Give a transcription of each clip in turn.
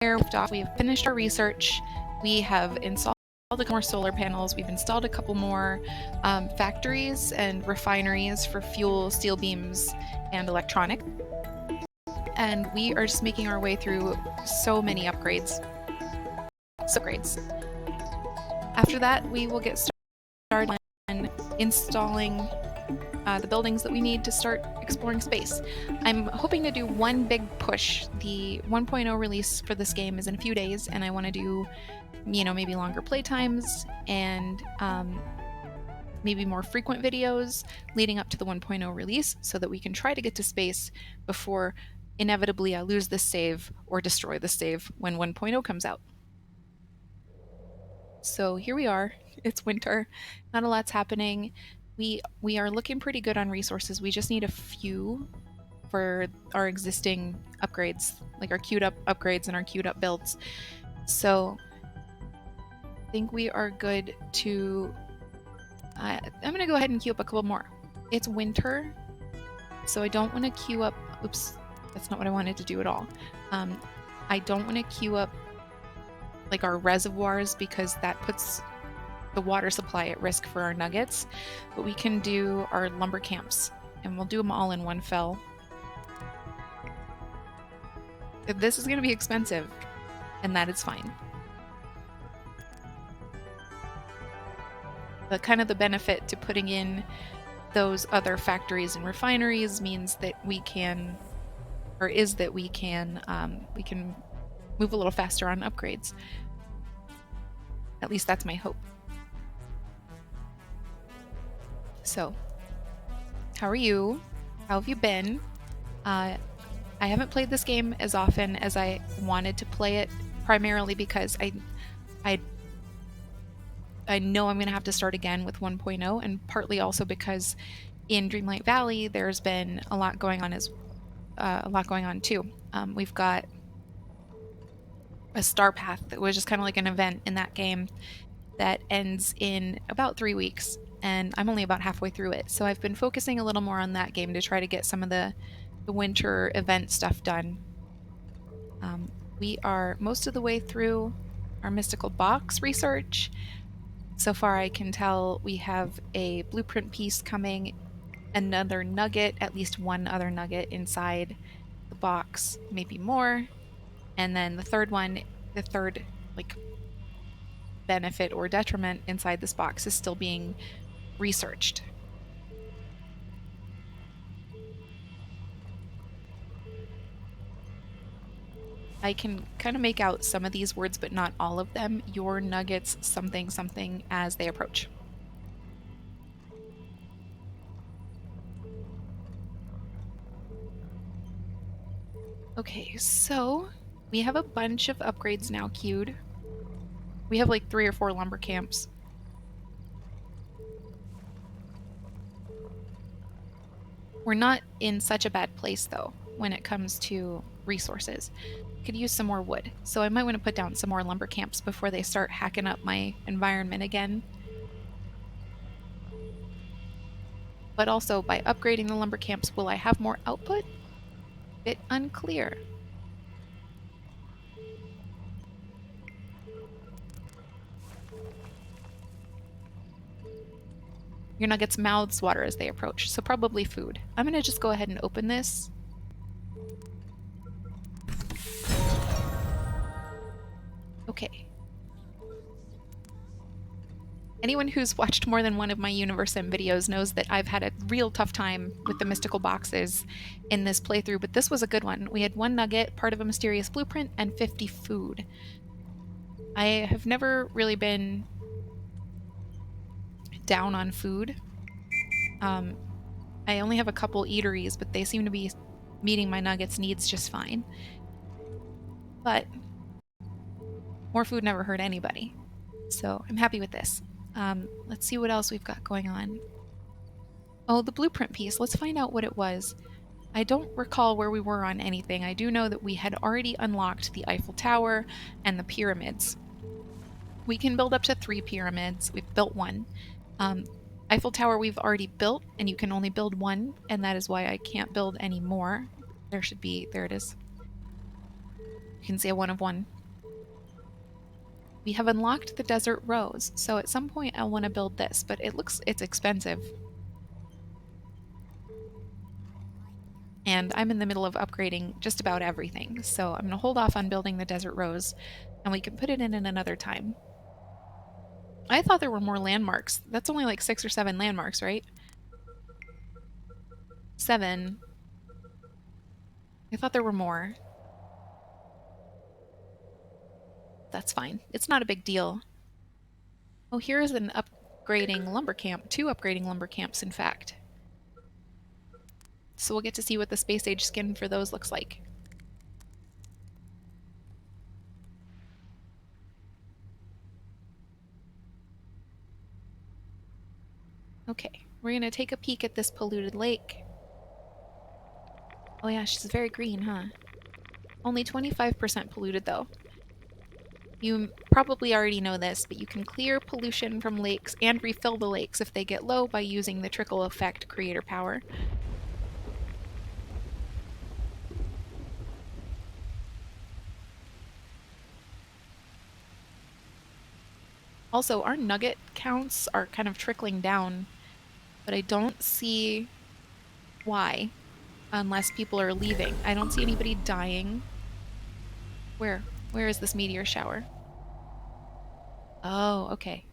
We've finished our research. We have installed a couple more solar panels. We've installed a couple more factories and refineries for fuel, steel beams, and electronics. And we are just making our way through so many upgrades. After that, we will get started on installing the buildings that we need to start exploring space. I'm hoping to do one big push. The 1.0 release for this game is in a few days, and I want to do, maybe longer playtimes and maybe more frequent videos leading up to the 1.0 release so that we can try to get to space before inevitably I lose this save or destroy the save when 1.0 comes out. So here we are. It's winter. Not a lot's happening. We are looking pretty good on resources. We just need a few for our existing upgrades, like our queued up upgrades and our queued up builds. So I think we are good to... I'm going to go ahead and queue up a couple more. It's winter, so I don't want to queue up... Oops, that's not what I wanted to do at all. I don't want to queue up like our reservoirs because that puts the water supply at risk for our nuggets, but we can do our lumber camps and we'll do them all in one fell. This is going to be expensive, and that is fine. But kind of the benefit to putting in those other factories and refineries means that we can move a little faster on upgrades. At least that's my hope. So, how are you? How have you been? I haven't played this game as often as I wanted to play it, primarily because I know I'm going to have to start again with 1.0, and partly also because in Dreamlight Valley there's been a lot going on too. We've got a star path that was just kind of like an event in that game that ends in about 3 weeks, and I'm only about halfway through it. So I've been focusing a little more on that game to try to get some of the winter event stuff done. We are most of the way through our mystical box research. So far I can tell we have a blueprint piece coming, another nugget, at least one other nugget inside the box, maybe more. And then the third like benefit or detriment inside this box is still being researched. I can kind of make out some of these words, but not all of them. Your nuggets something something as they approach. Okay, so we have a bunch of upgrades now queued. We have like 3 or 4 lumber camps. We're not in such a bad place though when it comes to resources. Could use some more wood, so I might want to put down some more lumber camps before they start hacking up my environment again. But also, by upgrading the lumber camps, will I have more output? Bit unclear. Your nuggets' mouths water as they approach, so probably food. I'm gonna just go ahead and open this. Okay. Anyone who's watched more than one of my Universim videos knows that I've had a real tough time with the mystical boxes in this playthrough, but this was a good one. We had 1 nugget, part of a mysterious blueprint, and 50 food. I have never really been down on food. I only have a couple eateries, but they seem to be meeting my nuggets needs just fine. But more food never hurt anybody, so I'm happy with this. Let's see what else we've got going on. Oh, the blueprint piece. Let's find out what it was. I don't recall where we were on anything. I do know that we had already unlocked the Eiffel Tower and the pyramids. We can build up to 3 pyramids. We've built 1. Eiffel Tower we've already built, and you can only build 1, and that is why I can't build any more. There it is. You can see a 1 of 1. We have unlocked the desert rose, so at some point I'll want to build this, but it's expensive. And I'm in the middle of upgrading just about everything, so I'm going to hold off on building the desert rose, and we can put it in another time. I thought there were more landmarks. That's only like 6 or 7 landmarks, right? 7. I thought there were more. That's fine. It's not a big deal. Oh, here is an upgrading lumber camp. 2 upgrading lumber camps, in fact. So we'll get to see what the space age skin for those looks like. Okay, we're gonna take a peek at this polluted lake. Oh yeah, she's very green, huh? Only 25% polluted though. You probably already know this, but you can clear pollution from lakes and refill the lakes if they get low by using the trickle effect creator power. Also, our nugget counts are kind of trickling down, but I don't see why, unless people are leaving. I don't see anybody dying. Where? Where is this meteor shower? Oh, okay.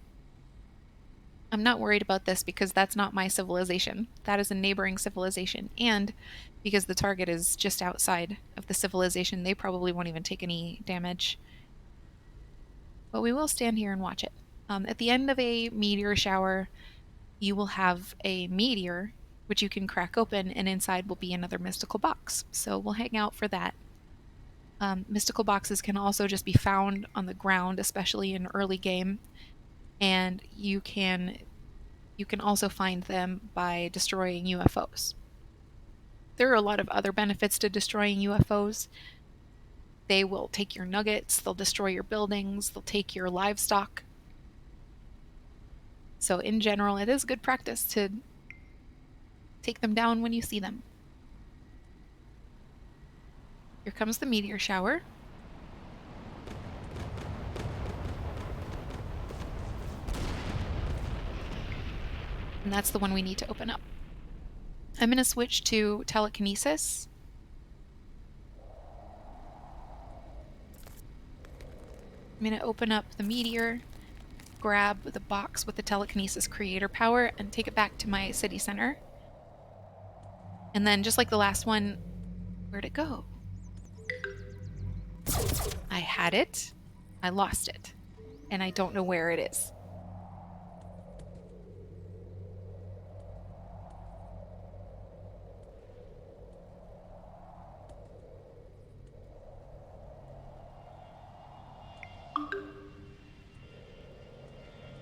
I'm not worried about this because that's not my civilization. That is a neighboring civilization. And because the target is just outside of the civilization, they probably won't even take any damage. But we will stand here and watch it. At the end of a meteor shower, you will have a meteor, which you can crack open, and inside will be another mystical box. So we'll hang out for that. Mystical boxes can also just be found on the ground, especially in early game. And you can also find them by destroying UFOs. There are a lot of other benefits to destroying UFOs. They will take your nuggets, they'll destroy your buildings, they'll take your livestock. So in general, it is good practice to take them down when you see them. Here comes the meteor shower. And that's the one we need to open up. I'm going to switch to telekinesis. I'm going to open up the meteor, grab the box with the telekinesis creator power, and take it back to my city center. And then, just like the last one, where'd it go? I had it, I lost it, and I don't know where it is.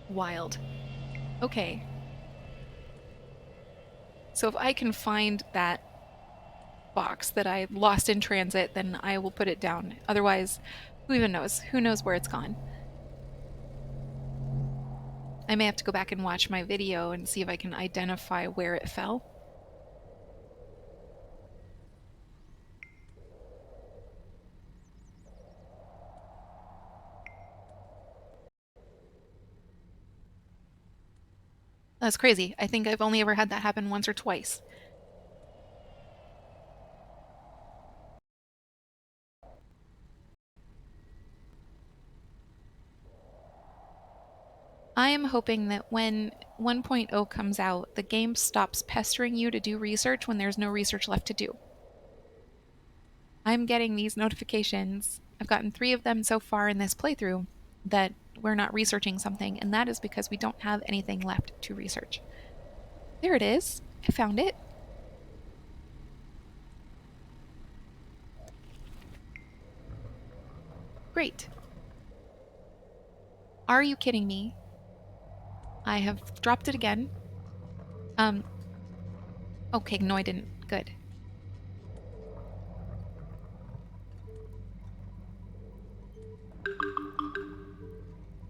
Wild. Okay. So if I can find that box that I lost in transit, then I will put it down. Otherwise, who even knows? Who knows where it's gone? I may have to go back and watch my video and see if I can identify where it fell. That's crazy. I think I've only ever had that happen once or twice. I am hoping that when 1.0 comes out, the game stops pestering you to do research when there's no research left to do. I'm getting these notifications. I've gotten 3 of them so far in this playthrough that we're not researching something, and that is because we don't have anything left to research. There it is. I found it. Great. Are you kidding me? I have dropped it again. Okay, no I didn't. Good.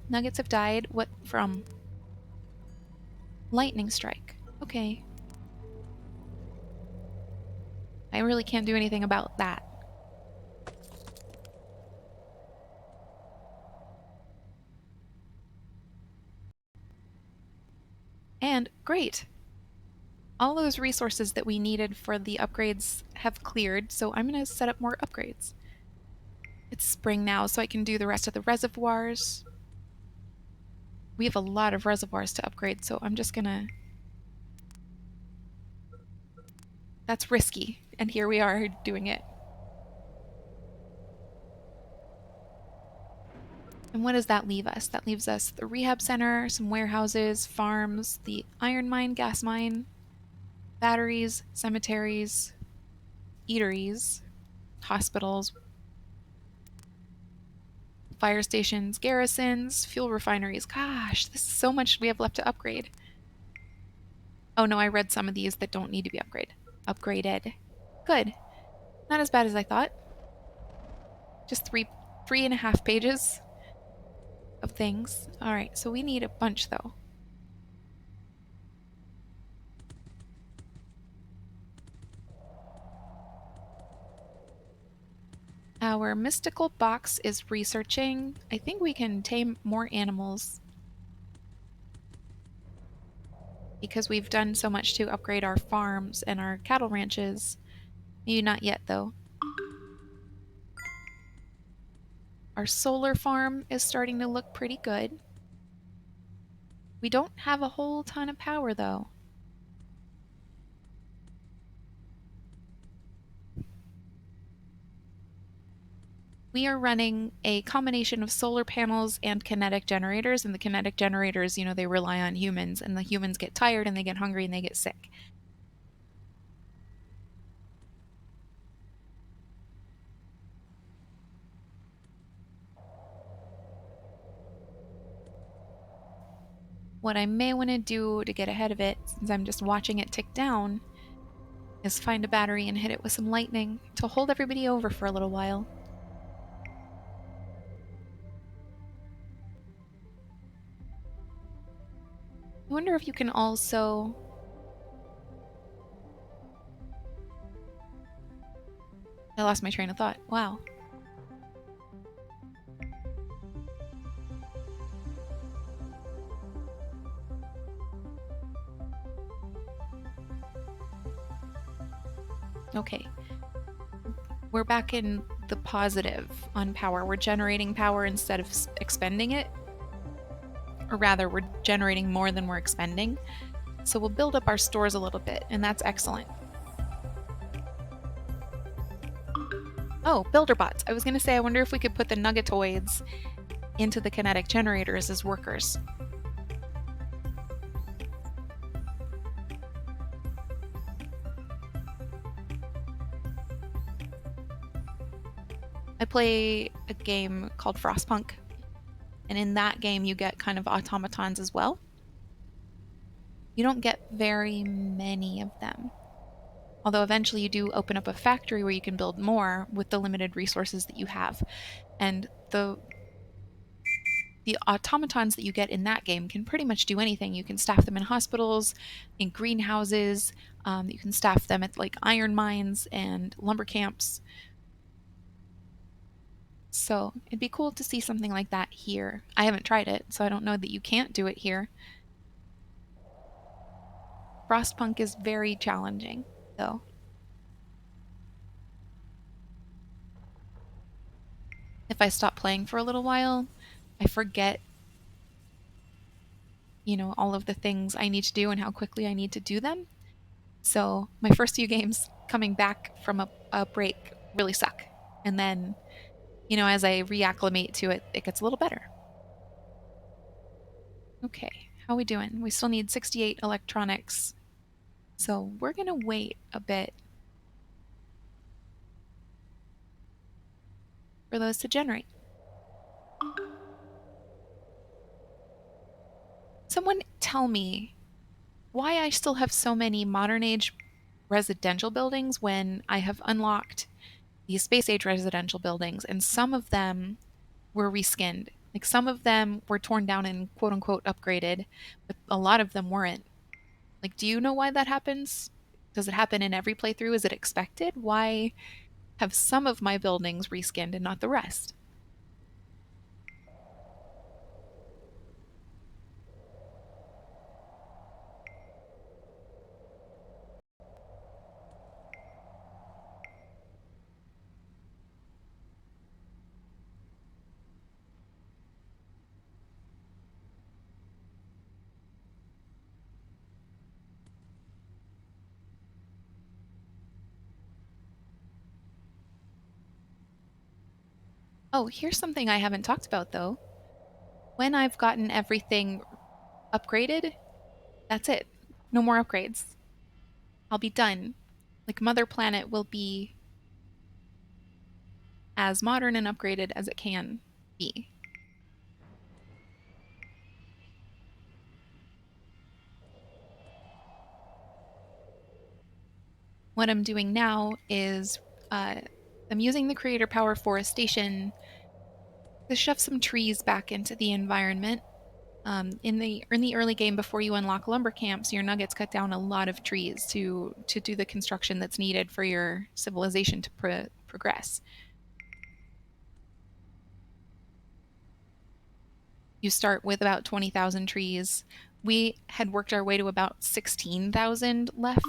Nuggets have died. What from? Lightning strike. Okay. I really can't do anything about that. And great. All those resources that we needed for the upgrades have cleared, so I'm going to set up more upgrades. It's spring now, so I can do the rest of the reservoirs. We have a lot of reservoirs to upgrade, so I'm just gonna... That's risky, and here we are doing it. And what does that leave us? That leaves us the rehab center, some warehouses, farms, the iron mine, gas mine, batteries, cemeteries, eateries, hospitals, fire stations, garrisons, fuel refineries. Gosh, this is so much we have left to upgrade. Oh no, I read some of these that don't need to be upgraded. Good. Not as bad as I thought. Just three and a half pages of things. All right, so we need a bunch though. Our mystical box is researching. I think we can tame more animals because we've done so much to upgrade our farms and our cattle ranches. Maybe not yet though. Our solar farm is starting to look pretty good. We don't have a whole ton of power though. We are running a combination of solar panels and kinetic generators, and the kinetic generators, you know, they rely on humans, and the humans get tired and they get hungry and they get sick. What I may want to do to get ahead of it, since I'm just watching it tick down, is find a battery and hit it with some lightning to hold everybody over for a little while. I wonder if you can also... I lost my train of thought. Wow. Okay. We're back in the positive on power. We're generating power instead of expending it. Or rather, we're generating more than we're expending. So we'll build up our stores a little bit, and that's excellent. Oh, builder bots. I was going to say, I wonder if we could put the nuggetoids into the kinetic generators as workers. I play a game called Frostpunk, and in that game you get kind of automatons as well. You don't get very many of them, although eventually you do open up a factory where you can build more with the limited resources that you have. And the automatons that you get in that game can pretty much do anything. You can staff them in hospitals, in greenhouses, you can staff them at like iron mines and lumber camps. So it'd be cool to see something like that here. I haven't tried it, so I don't know that you can't do it here. Frostpunk is very challenging, though. If I stop playing for a little while, I forget, you know, all of the things I need to do and how quickly I need to do them. So my first few games coming back from a break really suck. And then, you know, as I reacclimate to it, it gets a little better. Okay, how are we doing? We still need 68 electronics. So we're going to wait a bit for those to generate. Someone tell me why I still have so many modern age residential buildings when I have unlocked these space age residential buildings, and some of them were reskinned. Like some of them were torn down and quote unquote upgraded, but a lot of them weren't. Like, do you know why that happens? Does it happen in every playthrough? Is it expected? Why have some of my buildings reskinned and not the rest? Oh, here's something I haven't talked about though. When I've gotten everything upgraded, that's it. No more upgrades. I'll be done. Like Mother Planet will be as modern and upgraded as it can be. What I'm doing now is I'm using the creator power forestation to shove some trees back into the environment. In the early game, before you unlock lumber camps, your nuggets cut down a lot of trees to do the construction that's needed for your civilization to progress. You start with about 20,000 trees. We had worked our way to about 16,000 left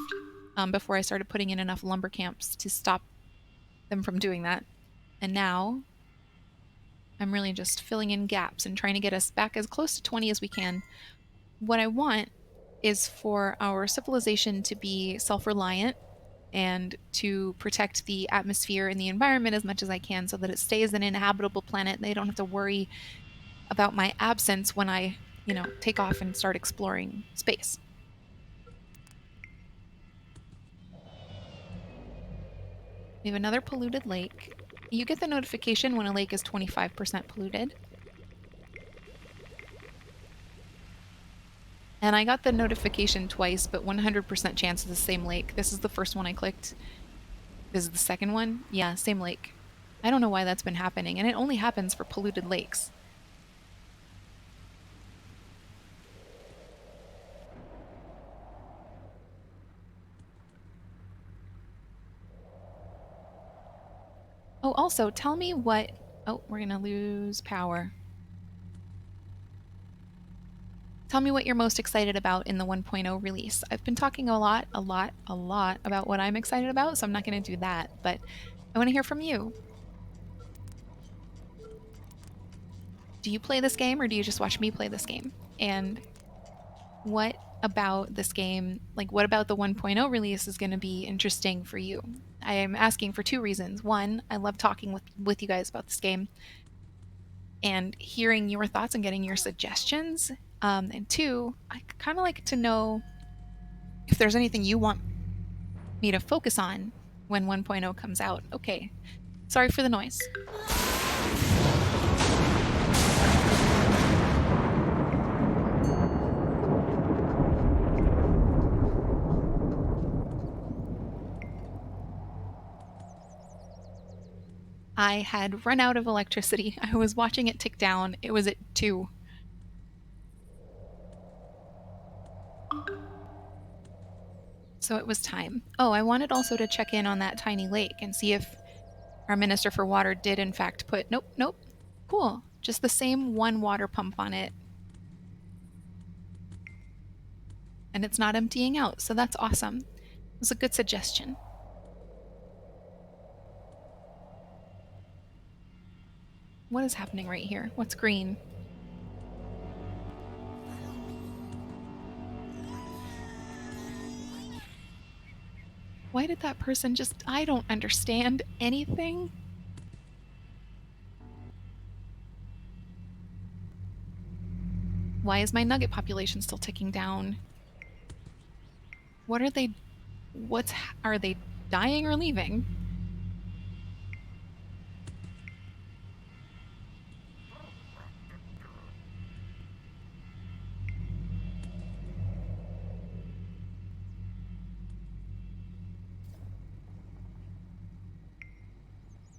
before I started putting in enough lumber camps to stop them from doing that. And now I'm really just filling in gaps and trying to get us back as close to 20 as we can. What I want is for our civilization to be self reliant and to protect the atmosphere and the environment as much as I can so that it stays an inhabitable planet. They don't have to worry about my absence when I, take off and start exploring space. We have another polluted lake. You get the notification when a lake is 25% polluted. And I got the notification twice, but 100% chance it's the same lake. This is the first one I clicked. This is the second one. Yeah, same lake. I don't know why that's been happening, and it only happens for polluted lakes. Oh, also, tell me what... Oh, we're going to lose power. Tell me what you're most excited about in the 1.0 release. I've been talking a lot about what I'm excited about, so I'm not going to do that, but I want to hear from you. Do you play this game or do you just watch me play this game? And what about this game, like what about the 1.0 release is going to be interesting for you? I am asking for two reasons. One, I love talking with you guys about this game and hearing your thoughts and getting your suggestions. And two, I kind of like to know if there's anything you want me to focus on when 1.0 comes out. Okay, sorry for the noise. I had run out of electricity. I was watching it tick down. It was at 2. So it was time. Oh, I wanted also to check in on that tiny lake and see if our Minister for Water did in fact put... Nope, nope. Cool. Just the same one water pump on it. And it's not emptying out, so that's awesome. It was a good suggestion. What is happening right here? What's green? Why did that person just... I don't understand anything. Why is my nugget population still ticking down? What are they... What's... Are they dying or leaving?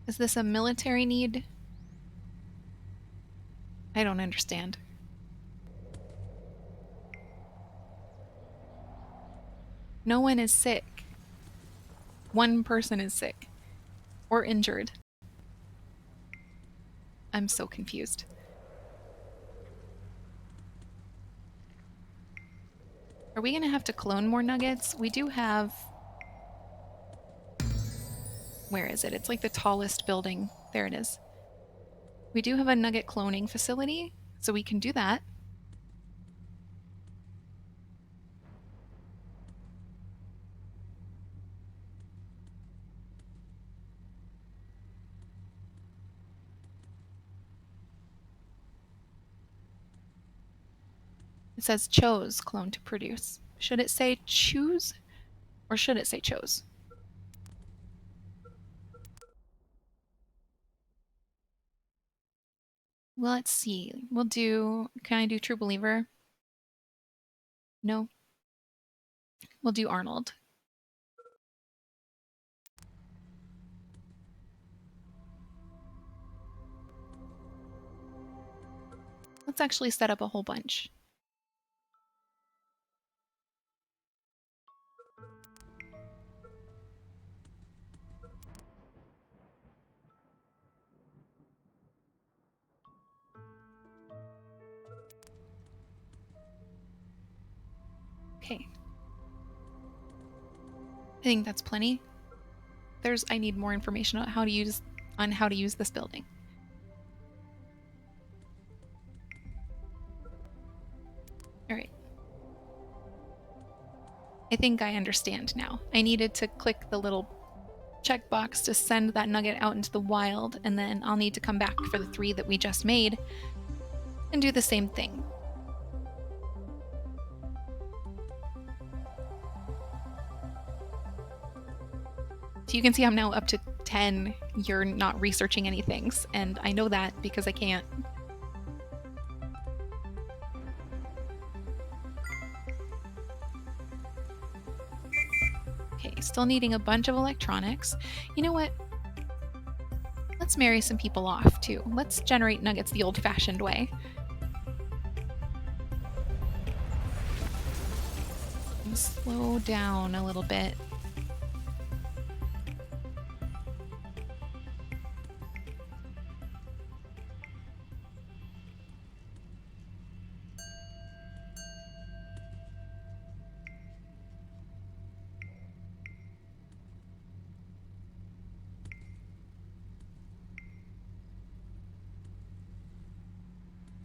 Is this a military need? I don't understand. No one is sick. One person is sick. Or injured. I'm so confused. Are we gonna have to clone more nuggets? We do have... Where is it? It's like the tallest building. There it is. We do have a nugget cloning facility, so we can do that. It says chose clone to produce. Should it say choose or should it say chose? Well, let's see. We'll do, can I do True Believer? No. We'll do Arnold. Let's actually set up a whole bunch. Okay. I think that's plenty. I need more information on how to use this building. All right. I think I understand now. I needed to click the little checkbox to send that nugget out into the wild, and then I'll need to come back for the 3 that we just made and do the same thing. So you can see I'm now up to 10. You're not researching any things, and I know that because I can't. Okay, still needing a bunch of electronics. You know what? Let's marry some people off, too. Let's generate nuggets the old-fashioned way. Slow down a little bit.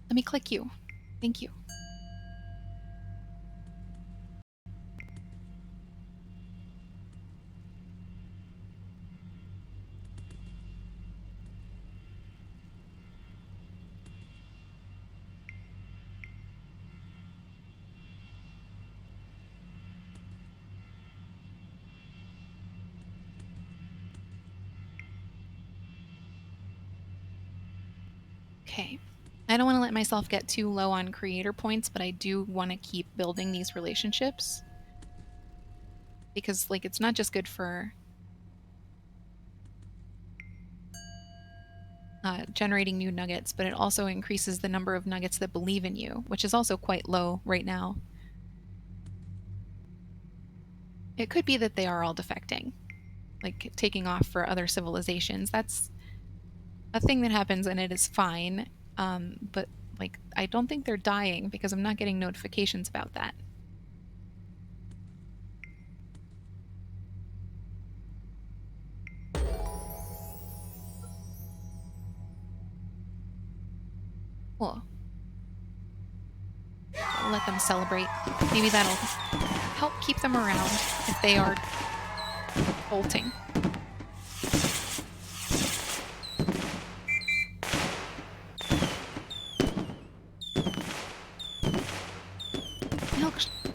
Let me click you. Thank you. Okay. I don't want to let myself get too low on creator points, but I do want to keep building these relationships. Because, like, it's not just good for generating new nuggets, but it also increases the number of nuggets that believe in you, which is also quite low right now. It could be that they are all defecting, like taking off for other civilizations. That's a thing that happens and it is fine. But like, I don't think they're dying because I'm not getting notifications about that. Cool. I'll let them celebrate. Maybe that'll help keep them around if they are bolting.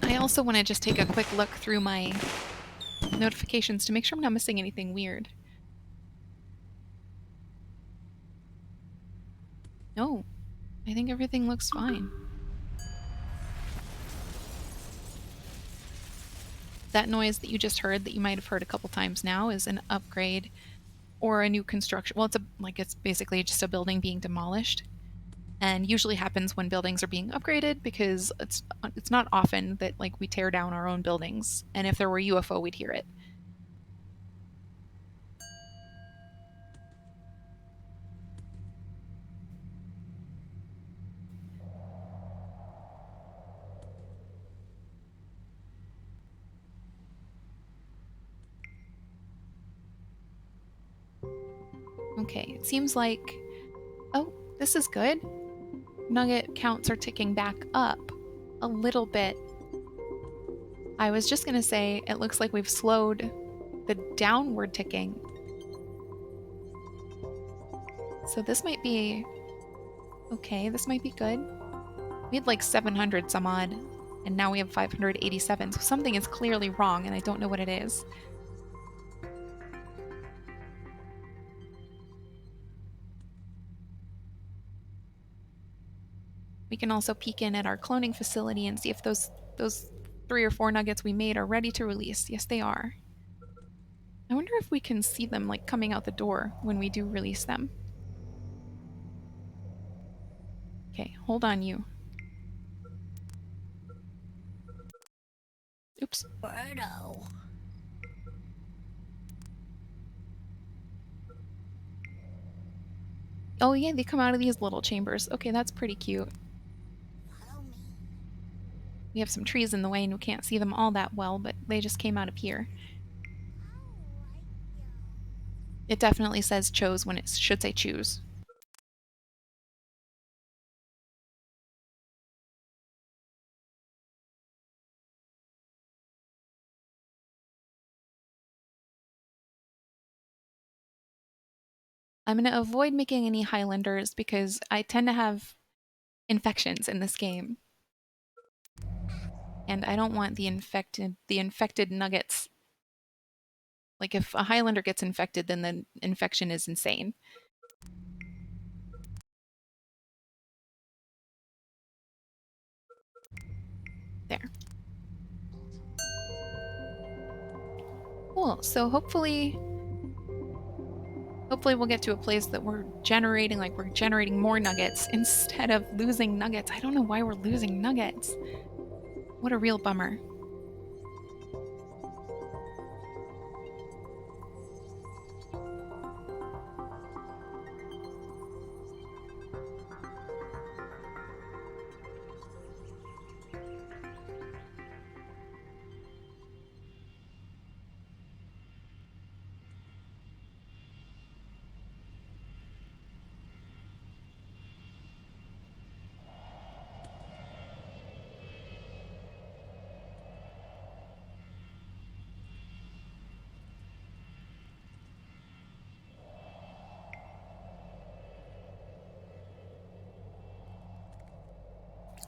I also want to just take a quick look through my notifications to make sure I'm not missing anything weird. No, I think everything looks fine. That noise that you just heard, that you might have heard a couple times now, is an upgrade or a new construction. Well, it's basically just a building being demolished, and usually happens when buildings are being upgraded because it's not often that like we tear down our own buildings, and if there were a UFO, we'd hear it. Okay, it seems like... Oh, this is good. Nugget counts are ticking back up a little bit. I was just gonna say, it looks like we've slowed the downward ticking. So this might be... Okay, this might be good. We had like 700 some odd, and now we have 587, so something is clearly wrong, and I don't know what it is. We can also peek in at our cloning facility and see if those 3 or 4 nuggets we made are ready to release. Yes, they are. I wonder if we can see them like coming out the door when we do release them. Okay, hold on you. Oops. Birdo. Oh yeah, they come out of these little chambers. Okay, that's pretty cute. Follow me. We have some trees in the way and we can't see them all that well, but they just came out of here. It definitely says chose when it should say choose. I'm going to avoid making any Highlanders because I tend to have infections in this game. And I don't want the infected nuggets. Like if a Highlander gets infected, then the infection is insane. There. Cool. So hopefully we'll get to a place that we're generating more nuggets instead of losing nuggets. I don't know why we're losing nuggets. What a real bummer.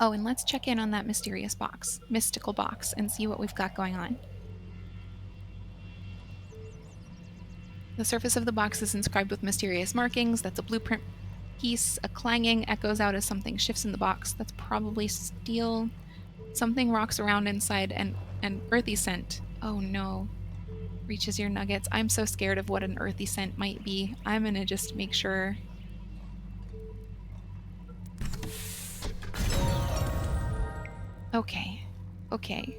Oh, and let's check in on that mystical box, and see what we've got going on. The surface of the box is inscribed with mysterious markings. That's a blueprint piece. A clanging echoes out as something shifts in the box. That's probably steel. Something rocks around inside, and an earthy scent. Oh no. Reaches your nuggets. I'm so scared of what an earthy scent might be. I'm gonna just make sure. Okay. Okay.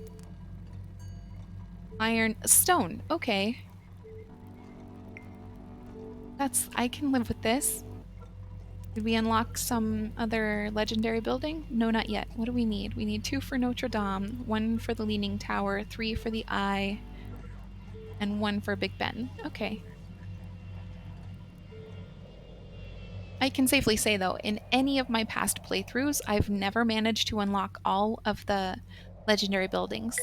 Iron. Stone. Okay. I can live with this. Did we unlock some other legendary building? No, not yet. What do we need? We need 2 for Notre Dame, 1 for the Leaning Tower, 3 for the Eye, and 1 for Big Ben. Okay. I can safely say, though, in any of my past playthroughs, I've never managed to unlock all of the legendary buildings.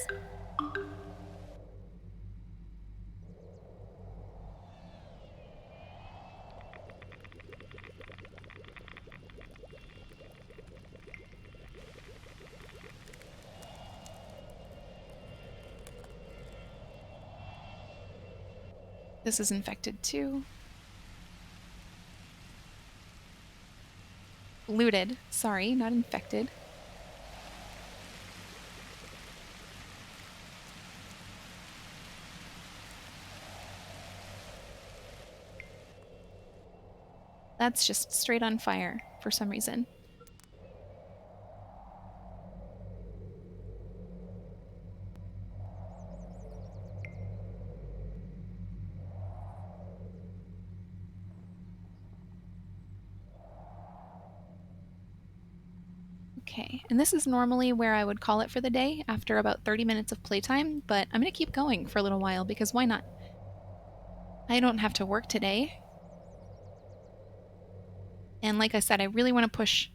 This is infected too. Looted. Sorry, not infected. That's just straight on fire for some reason. Okay, and this is normally where I would call it for the day after about 30 minutes of playtime, but I'm going to keep going for a little while because why not? I don't have to work today. And like I said, I really want to push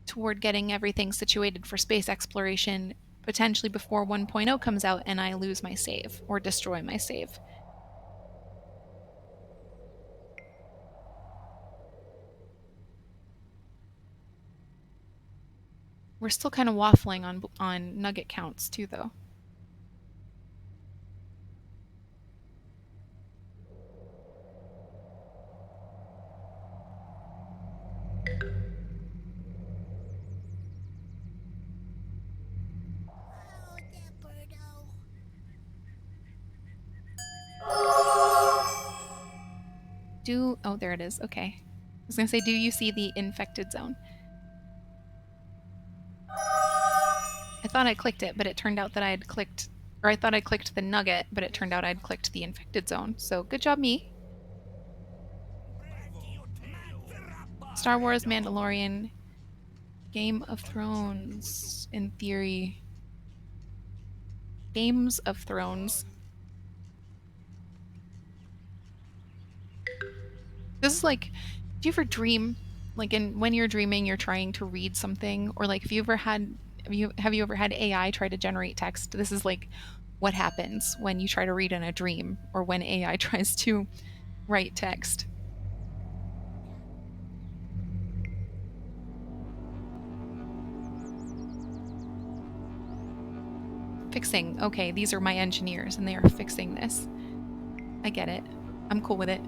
toward getting everything situated for space exploration, potentially before 1.0 comes out and I lose my save or destroy my save. We're still kind of waffling on nugget counts too, though. Oh, that birdo. Oh, there it is. Okay. I was gonna say, do you see the infected zone? I thought I clicked it, but it turned out that I had clicked, or I thought I clicked the nugget, but it turned out I'd clicked the infected zone. So good job, me. Star Wars, Mandalorian, Game of Thrones, in theory. Games of Thrones. This is like, do you ever dream, like when you're dreaming, you're trying to read something, or like have you ever had AI try to generate text? This is like what happens when you try to read in a dream, or when AI tries to write text. Fixing. Okay, these are my engineers, and they are fixing this. I get it. I'm cool with it.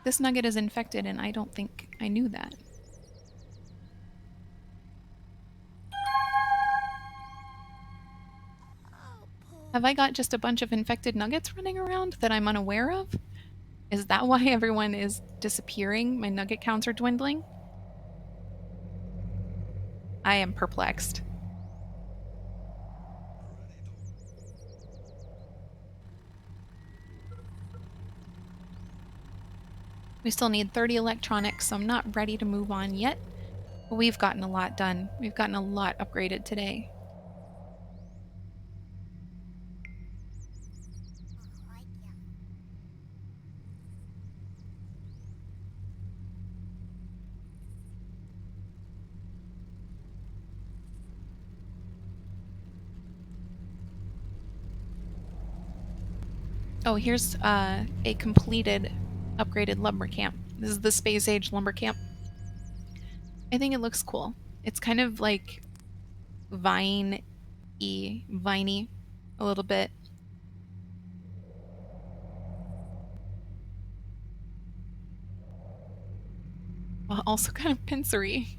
This nugget is infected, and I don't think I knew that. Oh, Have I got just a bunch of infected nuggets running around that I'm unaware of? Is that why everyone is disappearing? My nugget counts are dwindling? I am perplexed. We still need 30 electronics, so I'm not ready to move on yet. But we've gotten a lot done. We've gotten a lot upgraded today. yeah. Oh, here's a completed, upgraded lumber camp. This is the space age lumber camp. I think it looks cool. It's kind of like viney, a little bit. While also kind of pincery.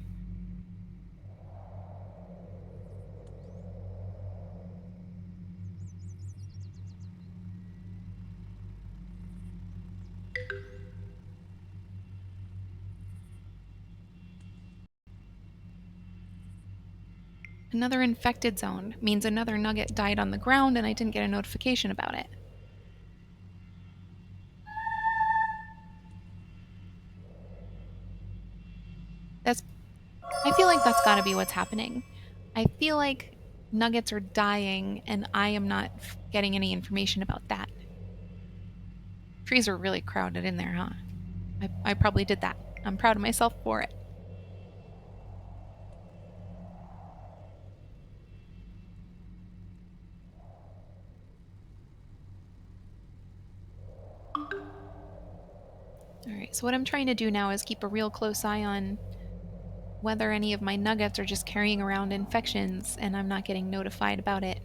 Another infected zone means another nugget died on the ground and I didn't get a notification about it. That's I feel like that's got to be what's happening. I feel like nuggets are dying and I am not getting any information about that. Trees are really crowded in there, huh? I probably did that. I'm proud of myself for it. All right, so what I'm trying to do now is keep a real close eye on whether any of my nuggets are just carrying around infections and I'm not getting notified about it.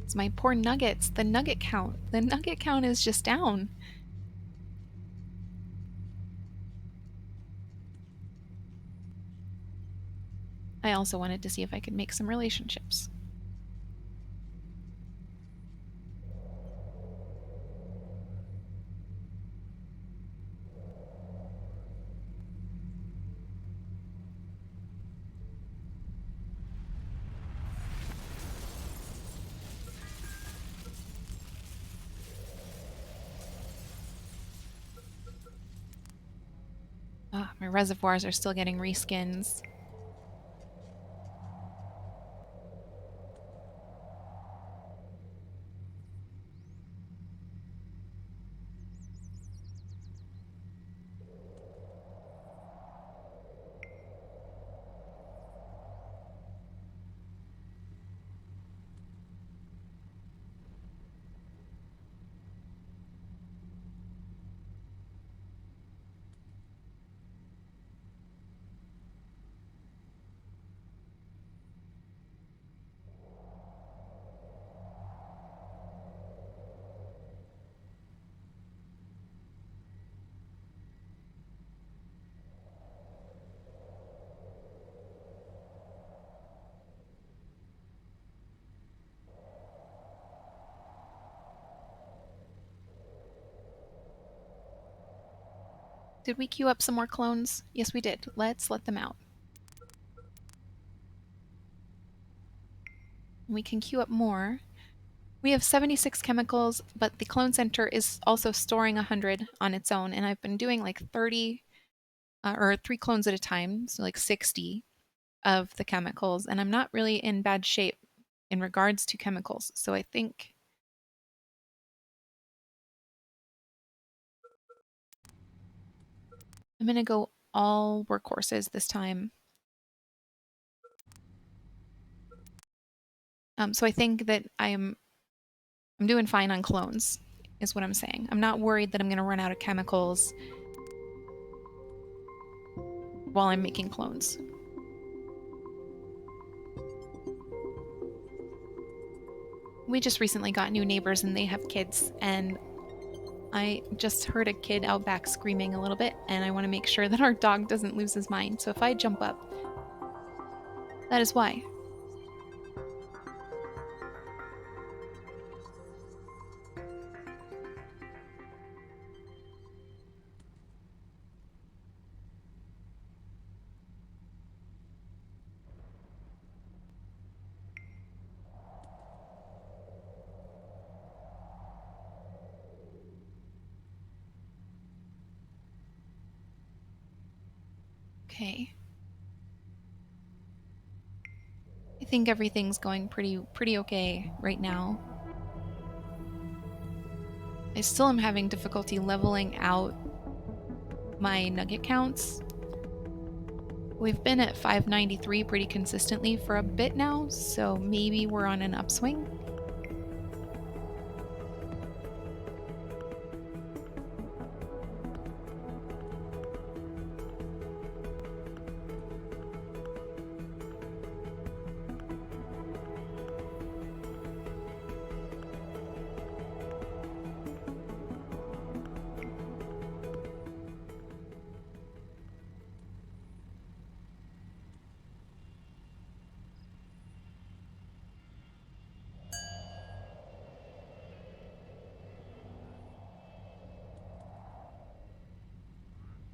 It's my poor nuggets. The nugget count. The nugget count is just down. I also wanted to see if I could make some relationships. Ah, my reservoirs are still getting reskins. Did we queue up some more clones? Yes, we did. Let's let them out. We can queue up more. We have 76 chemicals, but the clone center is also storing 100 on its own, and I've been doing like 30 or 3 clones at a time, so like 60 of the chemicals, and I'm not really in bad shape in regards to chemicals. So I think I'm going to go all workhorses this time. So I think that I'm doing fine on clones, is what I'm saying. I'm not worried that I'm going to run out of chemicals while I'm making clones. We just recently got new neighbors and they have kids, and I just heard a kid out back screaming a little bit, and I want to make sure that our dog doesn't lose his mind. So if I jump up, that is why. Okay. I think everything's going pretty okay right now. I still am having difficulty leveling out my nugget counts. We've been at 593 pretty consistently for a bit now, so maybe we're on an upswing.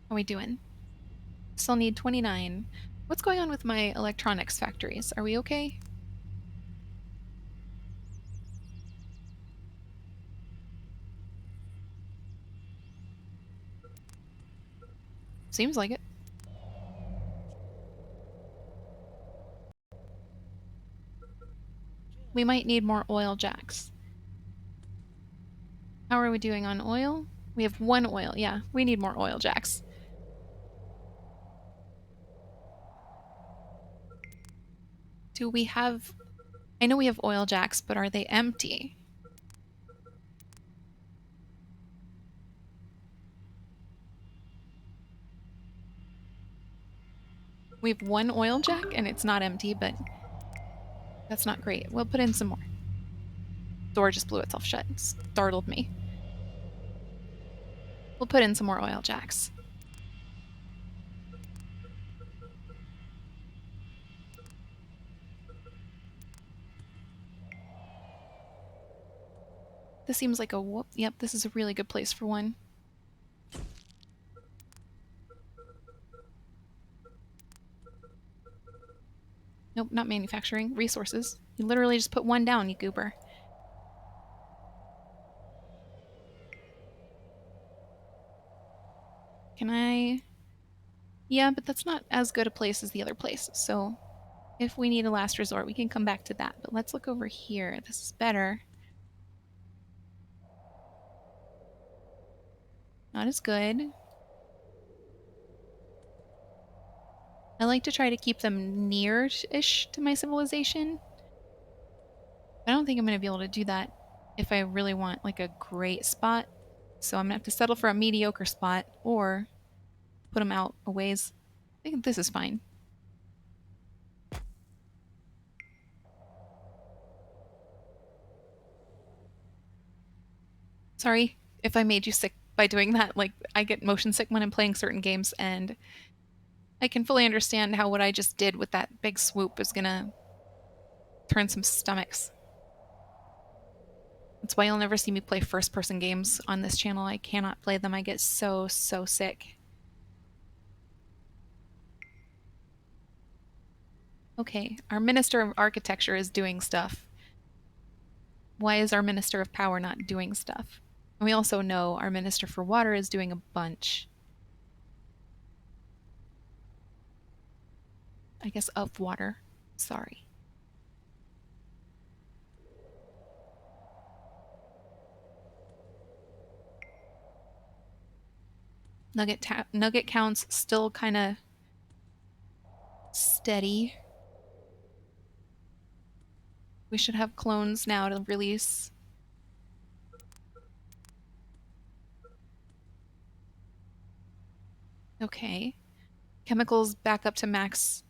How are we doing? Still need 29. What's going on with my electronics factories? Are we okay? Seems like it. We might need more oil jacks. How are we doing on oil? We have 1 oil. Yeah, we need more oil jacks. Do we have... I know we have oil jacks, but are they empty? We have 1 oil jack and it's not empty, but that's not great. We'll put in some more. Door just blew itself shut. It startled me. We'll put in some more oil jacks. This seems like a whoop. Yep, this is a really good place for one. Nope, not manufacturing. Resources. You literally just put one down, you goober. Can I... Yeah, but that's not as good a place as the other place. So if we need a last resort, we can come back to that. But let's look over here. This is better. Not as good. I like to try to keep them near-ish to my civilization. I don't think I'm going to be able to do that if I really want like a great spot. So I'm going to have to settle for a mediocre spot or put them out a ways. I think this is fine. Sorry if I made you sick by doing that. Like, I get motion sick when I'm playing certain games, and I can fully understand how what I just did with that big swoop is gonna turn some stomachs. That's why you'll never see me play first person games on this channel. I cannot play them. I get so sick. Okay, our Minister of Architecture is doing stuff. Why is our Minister of Power not doing stuff? And we also know our Minister for Water is doing a bunch, I guess, of water. Sorry. Nugget counts still kind of steady. We should have clones now to release. Okay. Chemicals back up to max.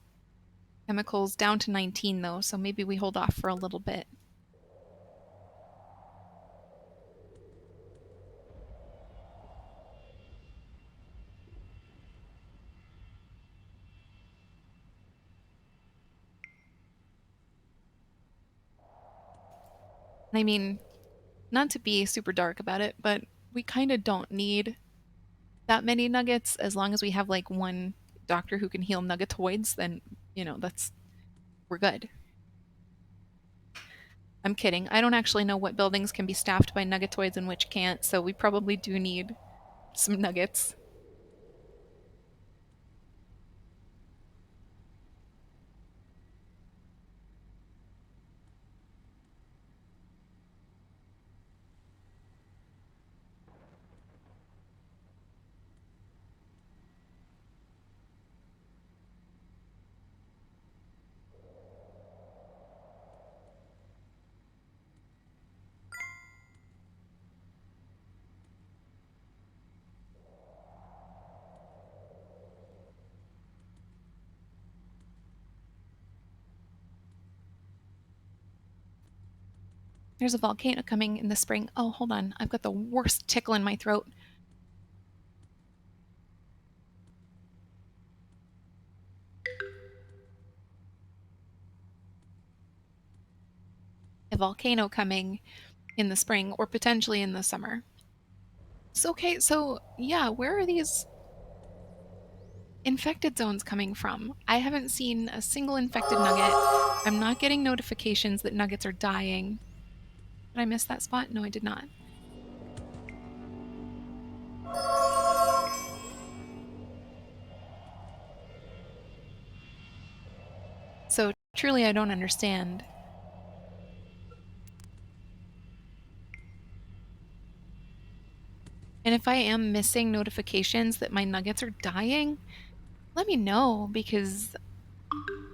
Chemicals down to 19 though, so maybe we hold off for a little bit. I mean, not to be super dark about it, but we kind of don't need that many nuggets as long as we have like one doctor who can heal nuggetoids, then, that's we're good. I'm kidding. I don't actually know what buildings can be staffed by nuggetoids and which can't, so we probably do need some nuggets. There's a volcano coming in the spring. Oh, hold on. I've got the worst tickle in my throat. A volcano coming in the spring or potentially in the summer. So, okay, so yeah, where are these infected zones coming from? I haven't seen a single infected nugget. I'm not getting notifications that nuggets are dying. Did I miss that spot? No, I did not. So truly, I don't understand. And if I am missing notifications that my nuggets are dying, let me know because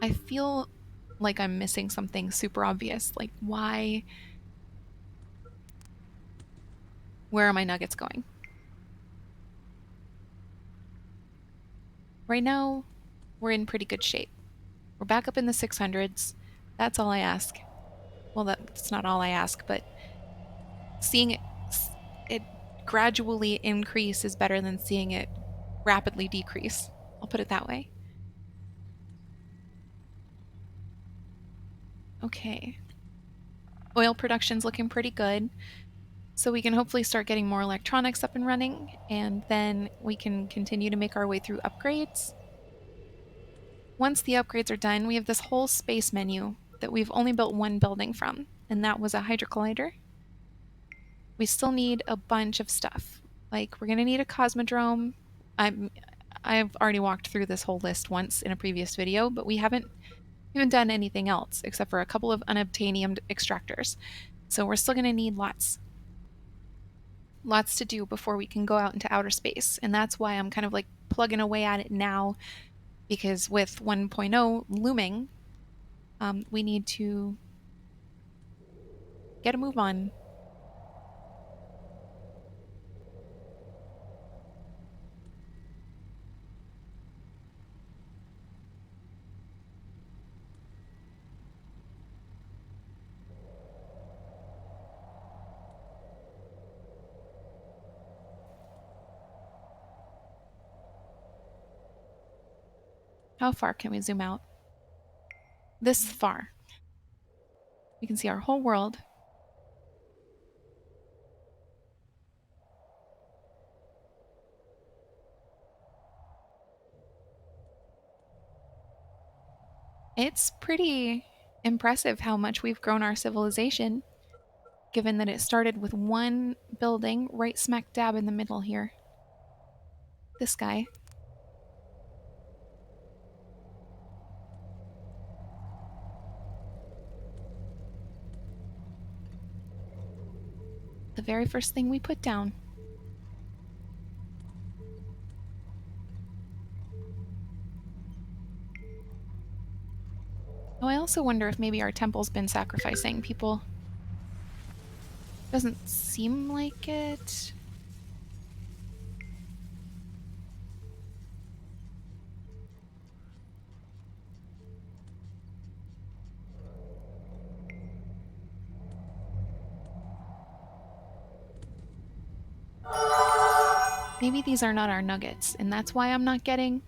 I feel like I'm missing something super obvious. Like, why? Where are my nuggets going? Right now, we're in pretty good shape. We're back up in the 600s. That's all I ask. Well, that's not all I ask, but seeing it gradually increase is better than seeing it rapidly decrease. I'll put it that way. Okay. Oil production's looking pretty good. So we can hopefully start getting more electronics up and running, and then we can continue to make our way through upgrades. Once the upgrades are done, we have this whole space menu that we've only built one building from, and that was a hydrocollider. We still need a bunch of stuff. Like, we're going to need a cosmodrome. I've already walked through this whole list once in a previous video, but we haven't even done anything else except for a couple of unobtainium extractors. So we're still going to need lots to do before we can go out into outer space. And that's why I'm kind of like plugging away at it now, because with 1.0 looming, we need to get a move on. How far can we zoom out? This far. We can see our whole world. It's pretty impressive how much we've grown our civilization, given that it started with one building right smack dab in the middle here. This guy. The very first thing we put down. Oh, I also wonder if maybe our temple's been sacrificing people. Doesn't seem like it. Maybe these are not our nuggets, and that's why I'm not getting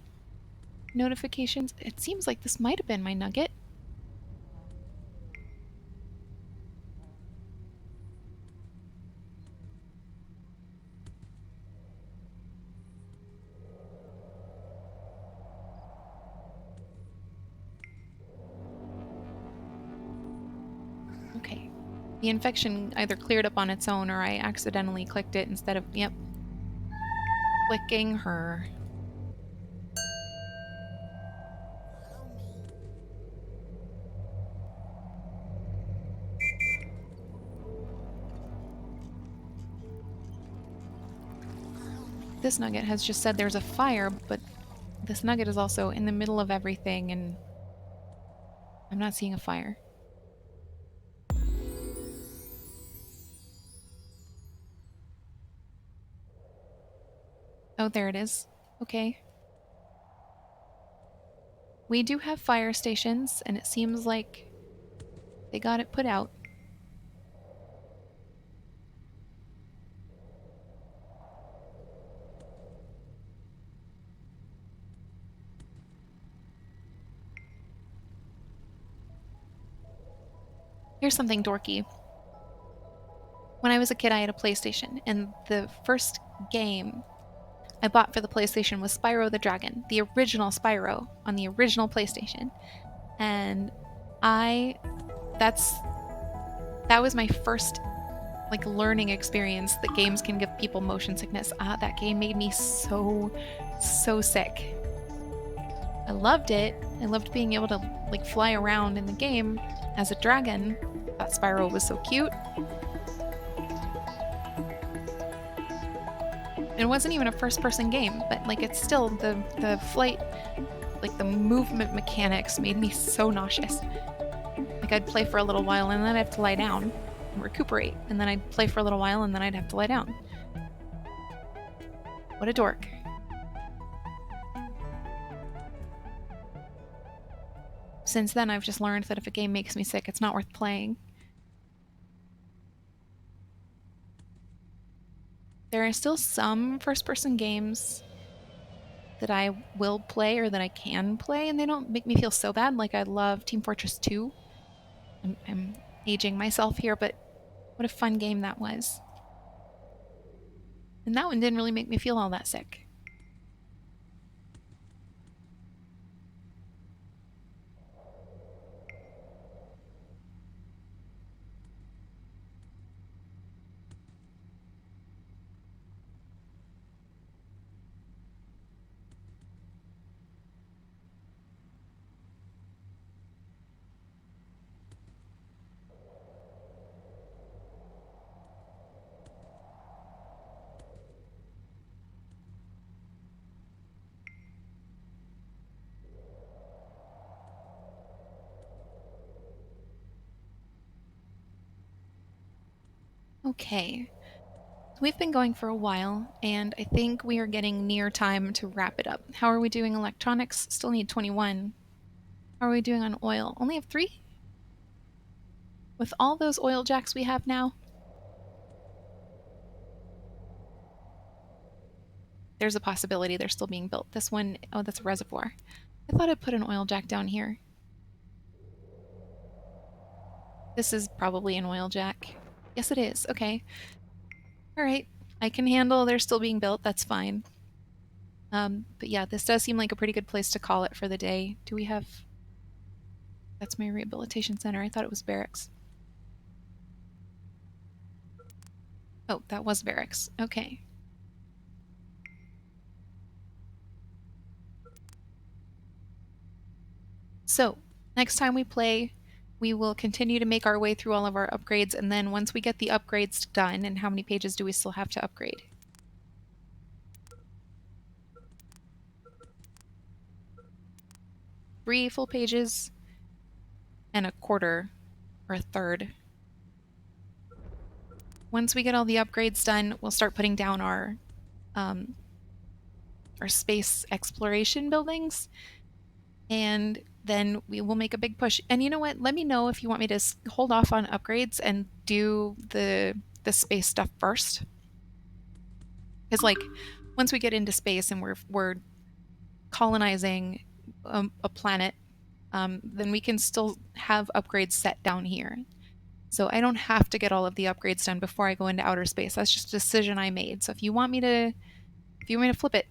notifications. It seems like this might have been my nugget. Okay. The infection either cleared up on its own or I accidentally clicked it instead of, yep, clicking her. Follow me. Follow me. This nugget has just said there's a fire, but this nugget is also in the middle of everything and I'm not seeing a fire. Oh, there it is. Okay. We do have fire stations, and it seems like they got it put out. Here's something dorky. When I was a kid, I had a PlayStation, and the first game I bought for the PlayStation was Spyro the Dragon, the original Spyro on the original PlayStation. And I that's that was my first like learning experience that games can give people motion sickness. That game made me so sick. I loved it. I loved being able to like fly around in the game as a dragon. That Spyro was so cute. It wasn't even a first-person game, but like it's still the flight, like the movement mechanics made me so nauseous. Like I'd play for a little while and then I'd have to lie down and recuperate, and then I'd play for a little while and then I'd have to lie down. What a dork. Since then, I've just learned that if a game makes me sick, it's not worth playing. There are still some first-person games that I will play or that I can play, and they don't make me feel so bad. Like I love Team Fortress 2. I'm aging myself here, but what a fun game that was. And that one didn't really make me feel all that sick. Okay. We've been going for a while, and I think we are getting near time to wrap it up. How are we doing electronics? Still need 21. How are we doing on oil? Only have 3? With all those oil jacks we have now? There's a possibility they're still being built. This one, oh, that's a reservoir. I thought I'd put an oil jack down here. This is probably an oil jack. Yes, it is. Okay. All right. I can handle they're still being built. That's fine. But yeah, this does seem like a pretty good place to call it for the day. Do we have... That's my rehabilitation center. I thought it was barracks. Oh, that was barracks. Okay. So, next time we play, we will continue to make our way through all of our upgrades, and then once we get the upgrades done, and how many pages do we still have to upgrade? 3 full pages and a quarter or a third. Once we get all the upgrades done, we'll start putting down um, our space exploration buildings, and then we will make a big push. And you know what? Let me know if you want me to hold off on upgrades and do the space stuff first. Because like once we get into space and we're colonizing a planet, then we can still have upgrades set down here. So I don't have to get all of the upgrades done before I go into outer space. That's just a decision I made. So if you want me to flip it,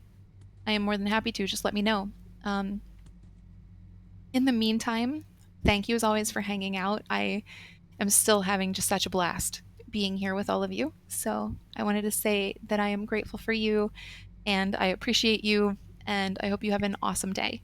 I am more than happy to. Just let me know. Um, in the meantime, thank you as always for hanging out. I am still having just such a blast being here with all of you. So I wanted to say that I am grateful for you and I appreciate you and I hope you have an awesome day.